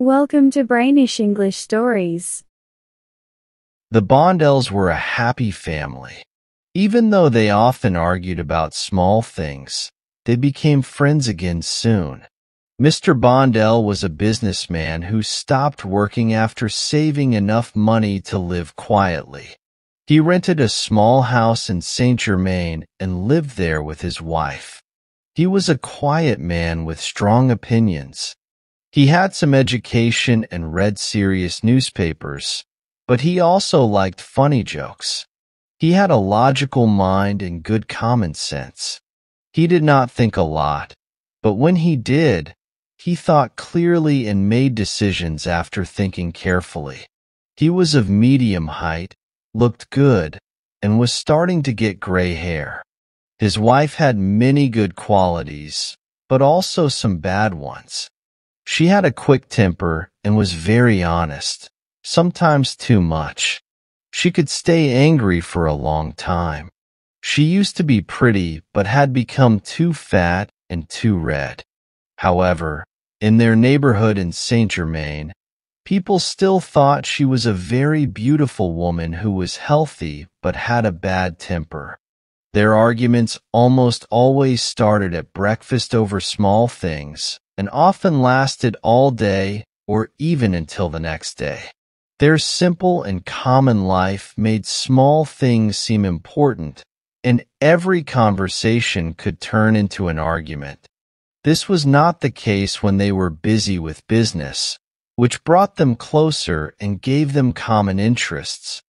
Welcome to Brainish English Stories. The Bondells were a happy family. Even though they often argued about small things, they became friends again soon. Mr. Bondell was a businessman who stopped working after saving enough money to live quietly. He rented a small house in Saint-Germain and lived there with his wife. He was a quiet man with strong opinions. He had some education and read serious newspapers, but he also liked funny jokes. He had a logical mind and good common sense. He did not think a lot, but when he did, he thought clearly and made decisions after thinking carefully. He was of medium height, looked good, and was starting to get gray hair. His wife had many good qualities, but also some bad ones. She had a quick temper and was very honest, sometimes too much. She could stay angry for a long time. She used to be pretty but had become too fat and too red. However, in their neighborhood in Saint-Germain, people still thought she was a very beautiful woman who was healthy but had a bad temper. Their arguments almost always started at breakfast over small things, and often lasted all day or even until the next day. Their simple and common life made small things seem important, and every conversation could turn into an argument. This was not the case when they were busy with business, which brought them closer and gave them common interests.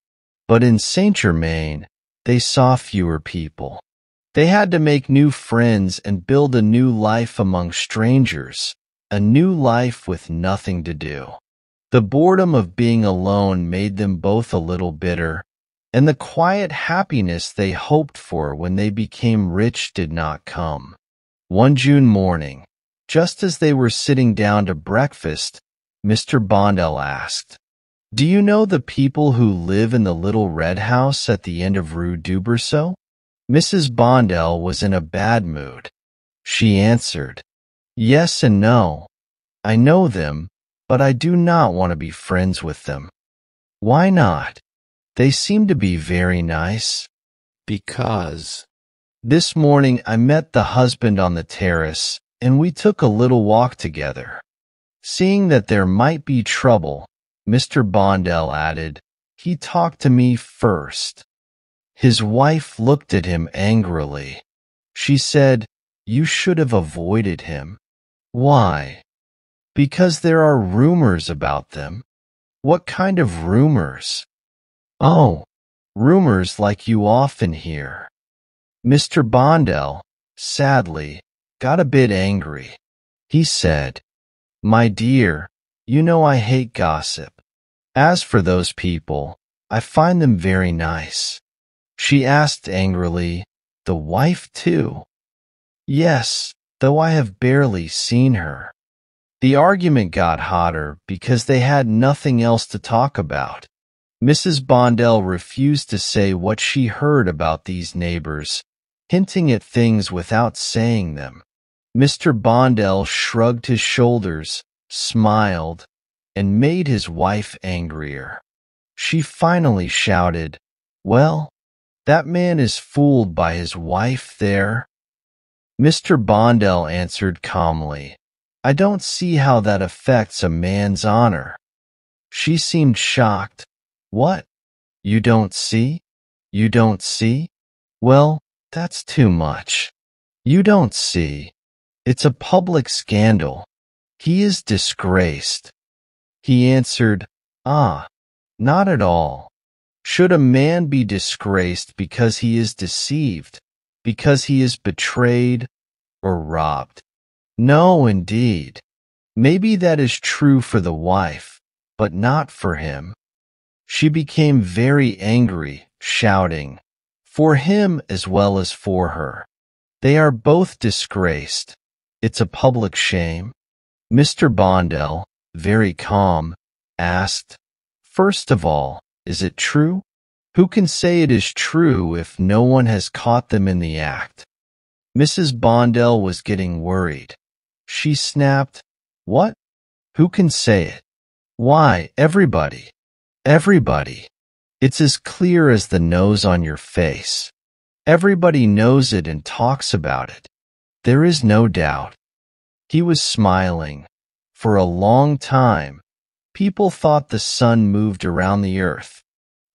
But in Saint-Germain, they saw fewer people. They had to make new friends and build a new life among strangers, a new life with nothing to do. The boredom of being alone made them both a little bitter, and the quiet happiness they hoped for when they became rich did not come. One June morning, just as they were sitting down to breakfast, Mr. Bondell asked, "Do you know the people who live in the little red house at the end of Rue Duberceau?" Mrs. Bondell was in a bad mood. She answered, "Yes and no. I know them, but I do not want to be friends with them." "Why not? They seem to be very nice." "Because this morning I met the husband on the terrace, and we took a little walk together." Seeing that there might be trouble, Mr. Bondell added, "He talked to me first." His wife looked at him angrily. She said, "You should have avoided him." "Why?" "Because there are rumors about them." "What kind of rumors?" "Oh, rumors like you often hear." Mr. Bondell, sadly, got a bit angry. He said, "My dear, you know I hate gossip. As for those people, I find them very nice." She asked angrily, "The wife too?" "Yes, though I have barely seen her." The argument got hotter because they had nothing else to talk about. Mrs. Bondell refused to say what she heard about these neighbors, hinting at things without saying them. Mr. Bondell shrugged his shoulders, smiled, and made his wife angrier. She finally shouted, "Well, that man is fooled by his wife there." Mr. Bondell answered calmly, "I don't see how that affects a man's honor." She seemed shocked. "What? You don't see? You don't see? Well, that's too much. You don't see. It's a public scandal. He is disgraced." He answered, "Ah, not at all. Should a man be disgraced because he is deceived, because he is betrayed or robbed? No, indeed. Maybe that is true for the wife, but not for him." She became very angry, shouting, "For him as well as for her. They are both disgraced. It's a public shame." Mr. Bondell, very calm, asked, "First of all, is it true? Who can say it is true if no one has caught them in the act?" Mrs. Bondell was getting worried. She snapped, "What? Who can say it? Why, everybody. Everybody. It's as clear as the nose on your face. Everybody knows it and talks about it. There is no doubt. He was smiling. For a long time, people thought the sun moved around the earth.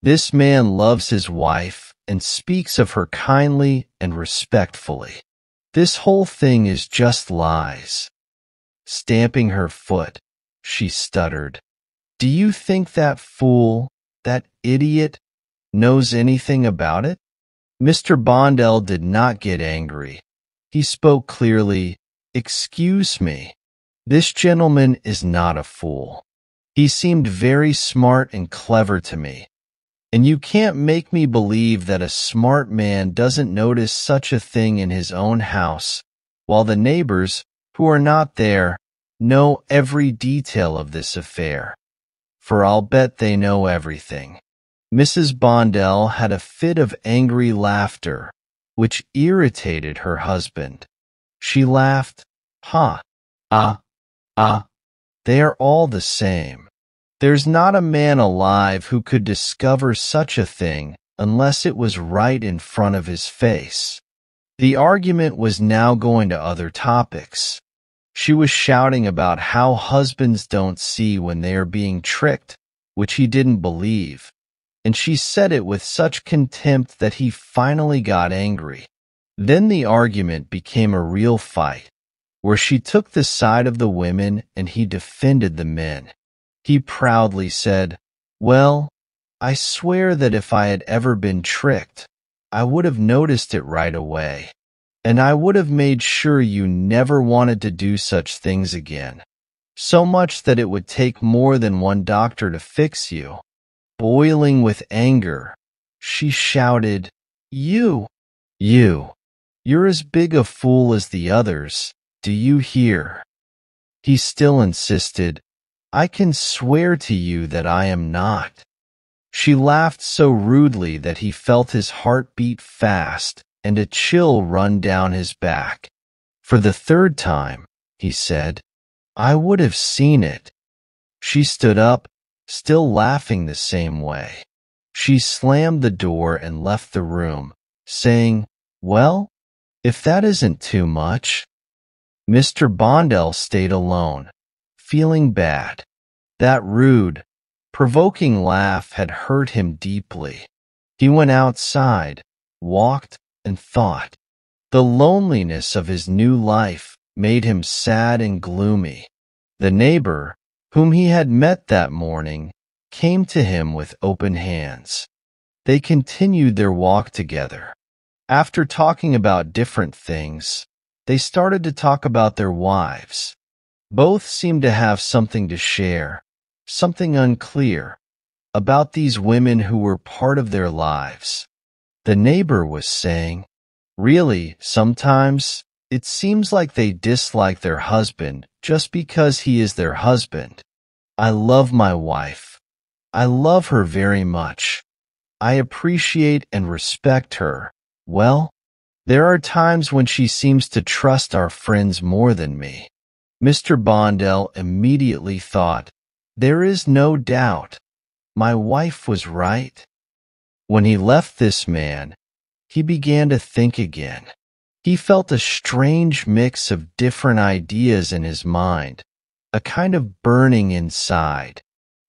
This man loves his wife and speaks of her kindly and respectfully. This whole thing is just lies. Stamping her foot, she stuttered. Do you think that fool, that idiot, knows anything about it? Mr. Bondell did not get angry. He spoke clearly. Excuse me. This gentleman is not a fool. He seemed very smart and clever to me. And you can't make me believe that a smart man doesn't notice such a thing in his own house, while the neighbors, who are not there, know every detail of this affair. For I'll bet they know everything. Mrs. Bondell had a fit of angry laughter, which irritated her husband. She laughed, "Ha, ah, ah, they are all the same. There's not a man alive who could discover such a thing unless it was right in front of his face." The argument was now going to other topics. She was shouting about how husbands don't see when they are being tricked, which he didn't believe, and she said it with such contempt that he finally got angry. Then the argument became a real fight, where she took the side of the women and he defended the men. He proudly said, "Well, I swear that if I had ever been tricked, I would have noticed it right away, and I would have made sure you never wanted to do such things again, so much that it would take more than one doctor to fix you." Boiling with anger, she shouted, You're as big a fool as the others, do you hear?" He still insisted, "I can swear to you that I am not." She laughed so rudely that he felt his heart beat fast and a chill run down his back. "For the third time," he said, "I would have seen it." She stood up, still laughing the same way. She slammed the door and left the room, saying, "Well, if that isn't too much." Mr. Bondell stayed alone, feeling bad. That rude, provoking laugh had hurt him deeply. He went outside, walked, and thought. The loneliness of his new life made him sad and gloomy. The neighbor, whom he had met that morning, came to him with open hands. They continued their walk together. After talking about different things, they started to talk about their wives. Both seemed to have something to share, something unclear, about these women who were part of their lives. The neighbor was saying, "Really, sometimes, it seems like they dislike their husband just because he is their husband. I love my wife. I love her very much. I appreciate and respect her. Well, there are times when she seems to trust our friends more than me." Mr. Bondell immediately thought, "There is no doubt. My wife was right." When he left this man, he began to think again. He felt a strange mix of different ideas in his mind, a kind of burning inside.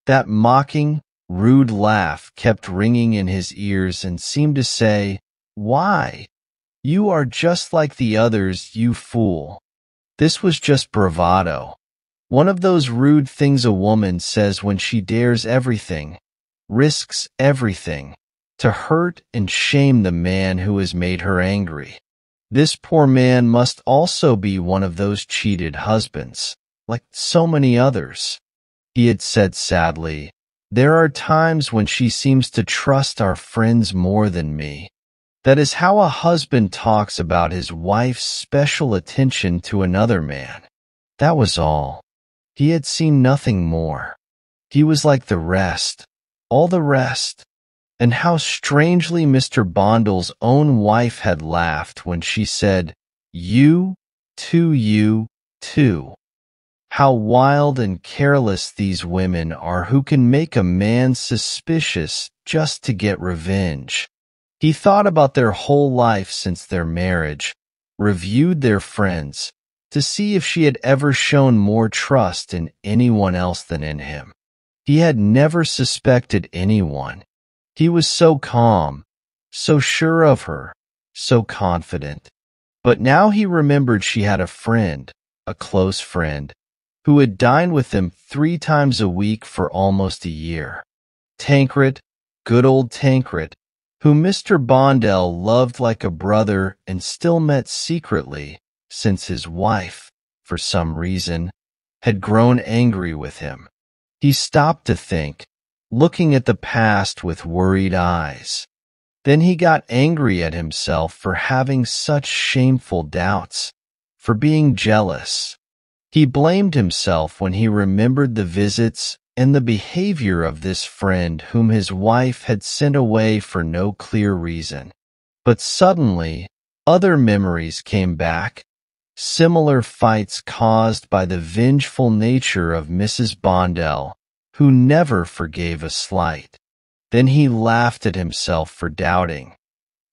That mocking, rude laugh kept ringing in his ears and seemed to say, "Why? You are just like the others, you fool." This was just bravado. One of those rude things a woman says when she dares everything, risks everything, to hurt and shame the man who has made her angry. This poor man must also be one of those cheated husbands, like so many others. He had said sadly, "There are times when she seems to trust our friends more than me." That is how a husband talks about his wife's special attention to another man. That was all. He had seen nothing more. He was like the rest, all the rest. And how strangely Mr. Bondell's own wife had laughed when she said, you too." How wild and careless these women are who can make a man suspicious just to get revenge. He thought about their whole life since their marriage, reviewed their friends, to see if she had ever shown more trust in anyone else than in him. He had never suspected anyone. He was so calm, so sure of her, so confident. But now he remembered she had a friend, a close friend, who had dined with them 3 times a week for almost a year. Tancred, good old Tancred, whom Mr. Bondell loved like a brother and still met secretly, since his wife, for some reason, had grown angry with him. He stopped to think, looking at the past with worried eyes. Then he got angry at himself for having such shameful doubts, for being jealous. He blamed himself when he remembered the visits and the behavior of this friend whom his wife had sent away for no clear reason. But suddenly, other memories came back, similar fights caused by the vengeful nature of Mrs. Bondell, who never forgave a slight. Then he laughed at himself for doubting.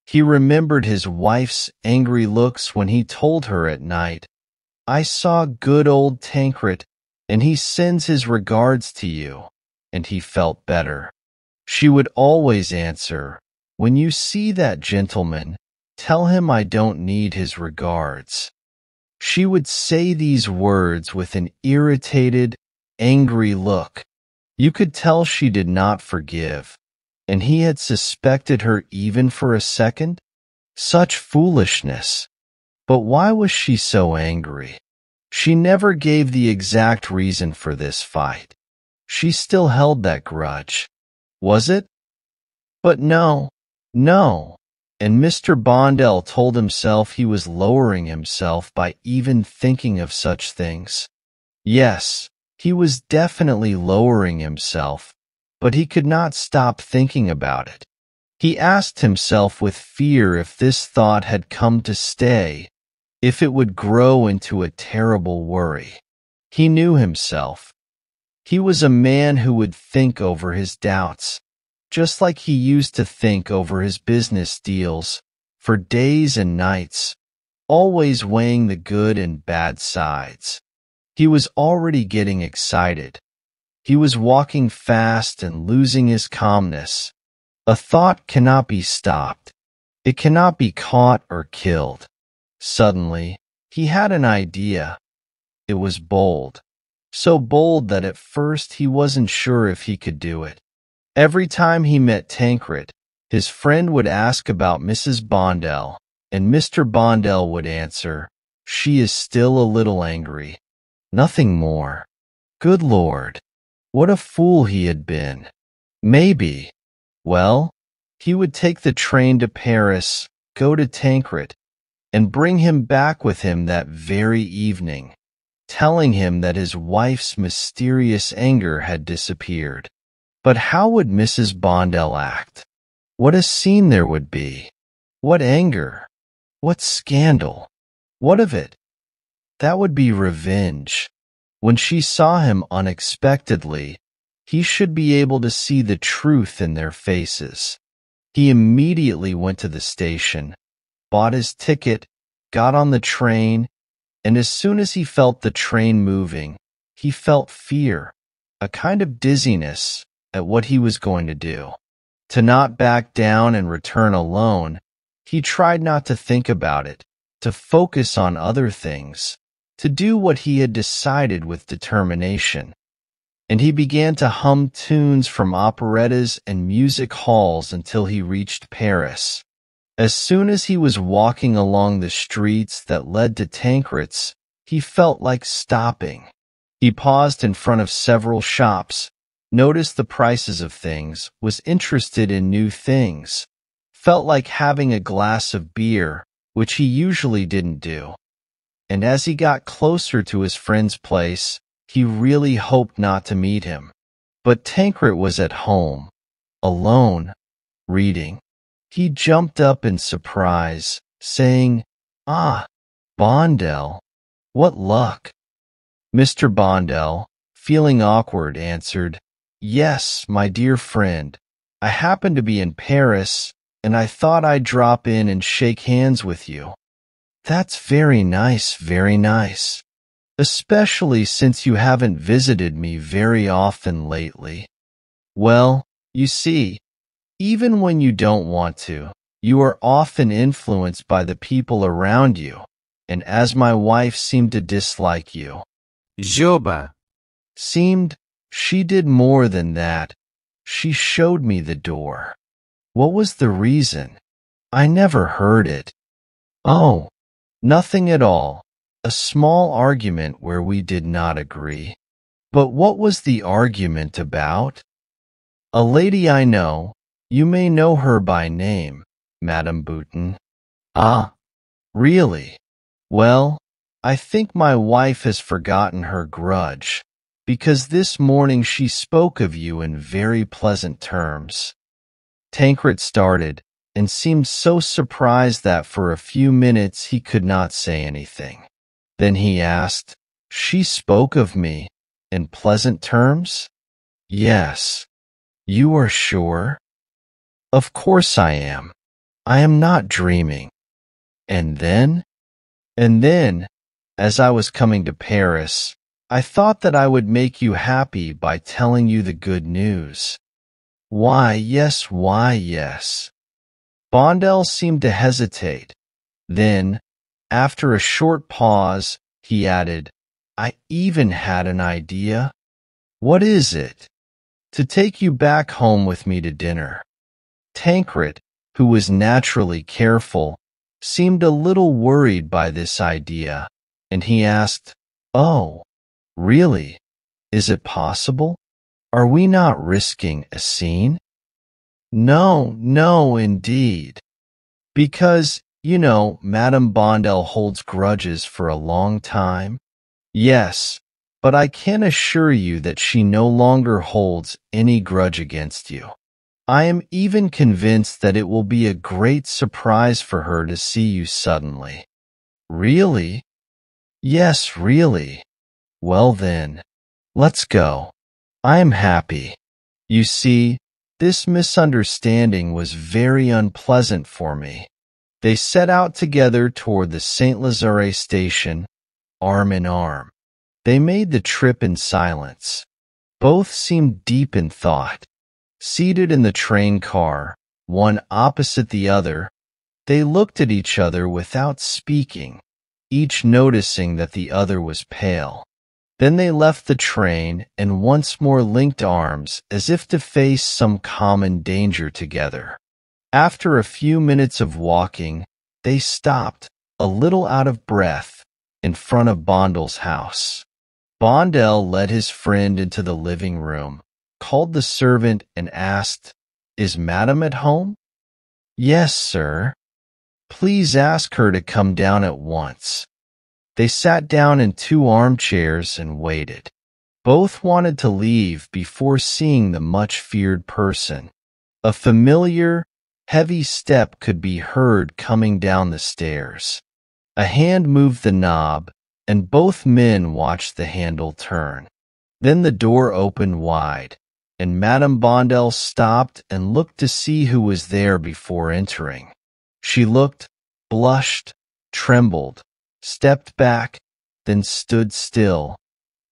He remembered his wife's angry looks when he told her at night, "I saw good old Tancred, and he sends his regards to you," and he felt better. She would always answer, "When you see that gentleman, tell him I don't need his regards." She would say these words with an irritated, angry look. You could tell she did not forgive, and he had suspected her even for a second? Such foolishness! But why was she so angry? She never gave the exact reason for this fight. She still held that grudge. Was it? But no, no. And Mr. Bondell told himself he was lowering himself by even thinking of such things. Yes, he was definitely lowering himself, but he could not stop thinking about it. He asked himself with fear if this thought had come to stay, if it would grow into a terrible worry. He knew himself. He was a man who would think over his doubts, just like he used to think over his business deals, for days and nights, always weighing the good and bad sides. He was already getting excited. He was walking fast and losing his calmness. A thought cannot be stopped. It cannot be caught or killed. Suddenly, he had an idea. It was bold. So bold that at first he wasn't sure if he could do it. Every time he met Tancred, his friend would ask about Mrs. Bondell, and Mr. Bondell would answer, "She is still a little angry. Nothing more." Good Lord! What a fool he had been. Maybe. Well, he would take the train to Paris, go to Tancred, and bring him back with him that very evening, telling him that his wife's mysterious anger had disappeared. But how would Mrs. Bondell act? What a scene there would be! What anger! What scandal! What of it? That would be revenge. When she saw him unexpectedly, he should be able to see the truth in their faces. He immediately went to the station, bought his ticket, got on the train, and as soon as he felt the train moving, he felt fear, a kind of dizziness at what he was going to do. To not back down and return alone, he tried not to think about it, to focus on other things, to do what he had decided with determination. And he began to hum tunes from operettas and music halls until he reached Paris. As soon as he was walking along the streets that led to Tancred's, he felt like stopping. He paused in front of several shops, noticed the prices of things, was interested in new things, felt like having a glass of beer, which he usually didn't do. And as he got closer to his friend's place, he really hoped not to meet him. But Tancred was at home, alone, reading. He jumped up in surprise, saying, "Ah, Bondell, what luck!" Mr. Bondell, feeling awkward, answered, "Yes, my dear friend. I happen to be in Paris, and I thought I'd drop in and shake hands with you." "That's very nice, especially since you haven't visited me very often lately." "Well, you see, even when you don't want to, you are often influenced by the people around you, and as my wife seemed to dislike you." Jobba. She did more than that. She showed me the door. What was the reason? I never heard it. Oh, nothing at all. A small argument where we did not agree. But what was the argument about? "A lady I know. You may know her by name, Madame Bouton." "Ah, really? Well, I think my wife has forgotten her grudge, because this morning she spoke of you in very pleasant terms." Tancred started, and seemed so surprised that for a few minutes he could not say anything. Then he asked, "She spoke of me in pleasant terms?" "Yes." "You are sure?" "Of course I am. I am not dreaming." "And then?" "And then, as I was coming to Paris, I thought that I would make you happy by telling you the good news." Why, yes. Bondell seemed to hesitate. Then, after a short pause, he added, "I even had an idea." "What is it?" "To take you back home with me to dinner." Tancred, who was naturally careful, seemed a little worried by this idea, and he asked, "Oh, really? Is it possible? Are we not risking a scene?" No, indeed. Because, Madame Bondell holds grudges for a long time." "Yes, but I can assure you that she no longer holds any grudge against you. I am even convinced that it will be a great surprise for her to see you suddenly." "Really?" "Yes, really." "Well then, let's go. I am happy. You see, this misunderstanding was very unpleasant for me." They set out together toward the Saint Lazare station, arm in arm. They made the trip in silence. Both seemed deep in thought. Seated in the train car, one opposite the other, they looked at each other without speaking, each noticing that the other was pale. Then they left the train and once more linked arms as if to face some common danger together. After a few minutes of walking, they stopped, a little out of breath, in front of Bondell's house. Bondell led his friend into the living room, called the servant, and asked, "Is Madame at home?" "Yes, sir." "Please ask her to come down at once." They sat down in two armchairs and waited. Both wanted to leave before seeing the much-feared person. A familiar, heavy step could be heard coming down the stairs. A hand moved the knob, and both men watched the handle turn. Then the door opened wide, and Madame Bondell stopped and looked to see who was there before entering. She looked, blushed, trembled, stepped back, then stood still,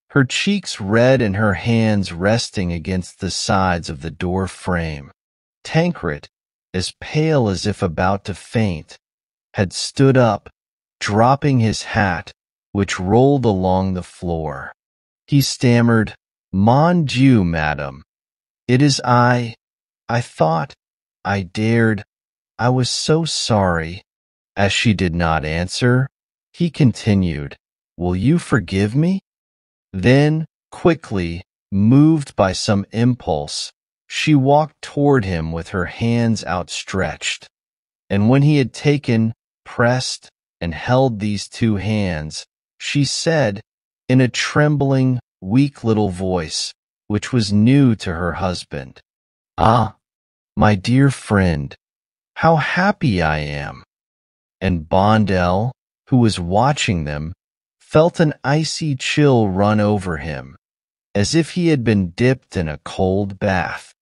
her cheeks red and her hands resting against the sides of the door frame. Tancred, as pale as if about to faint, had stood up, dropping his hat, which rolled along the floor. He stammered, "Mon Dieu, madame. It is I thought, I dared, I was so sorry." As she did not answer, he continued, "Will you forgive me?" Then, quickly, moved by some impulse, she walked toward him with her hands outstretched. And when he had taken, pressed, and held these two hands, she said, in a trembling, weak little voice, which was new to her husband, "Ah, my dear friend, how happy I am." And Bondell, who was watching them, felt an icy chill run over him, as if he had been dipped in a cold bath.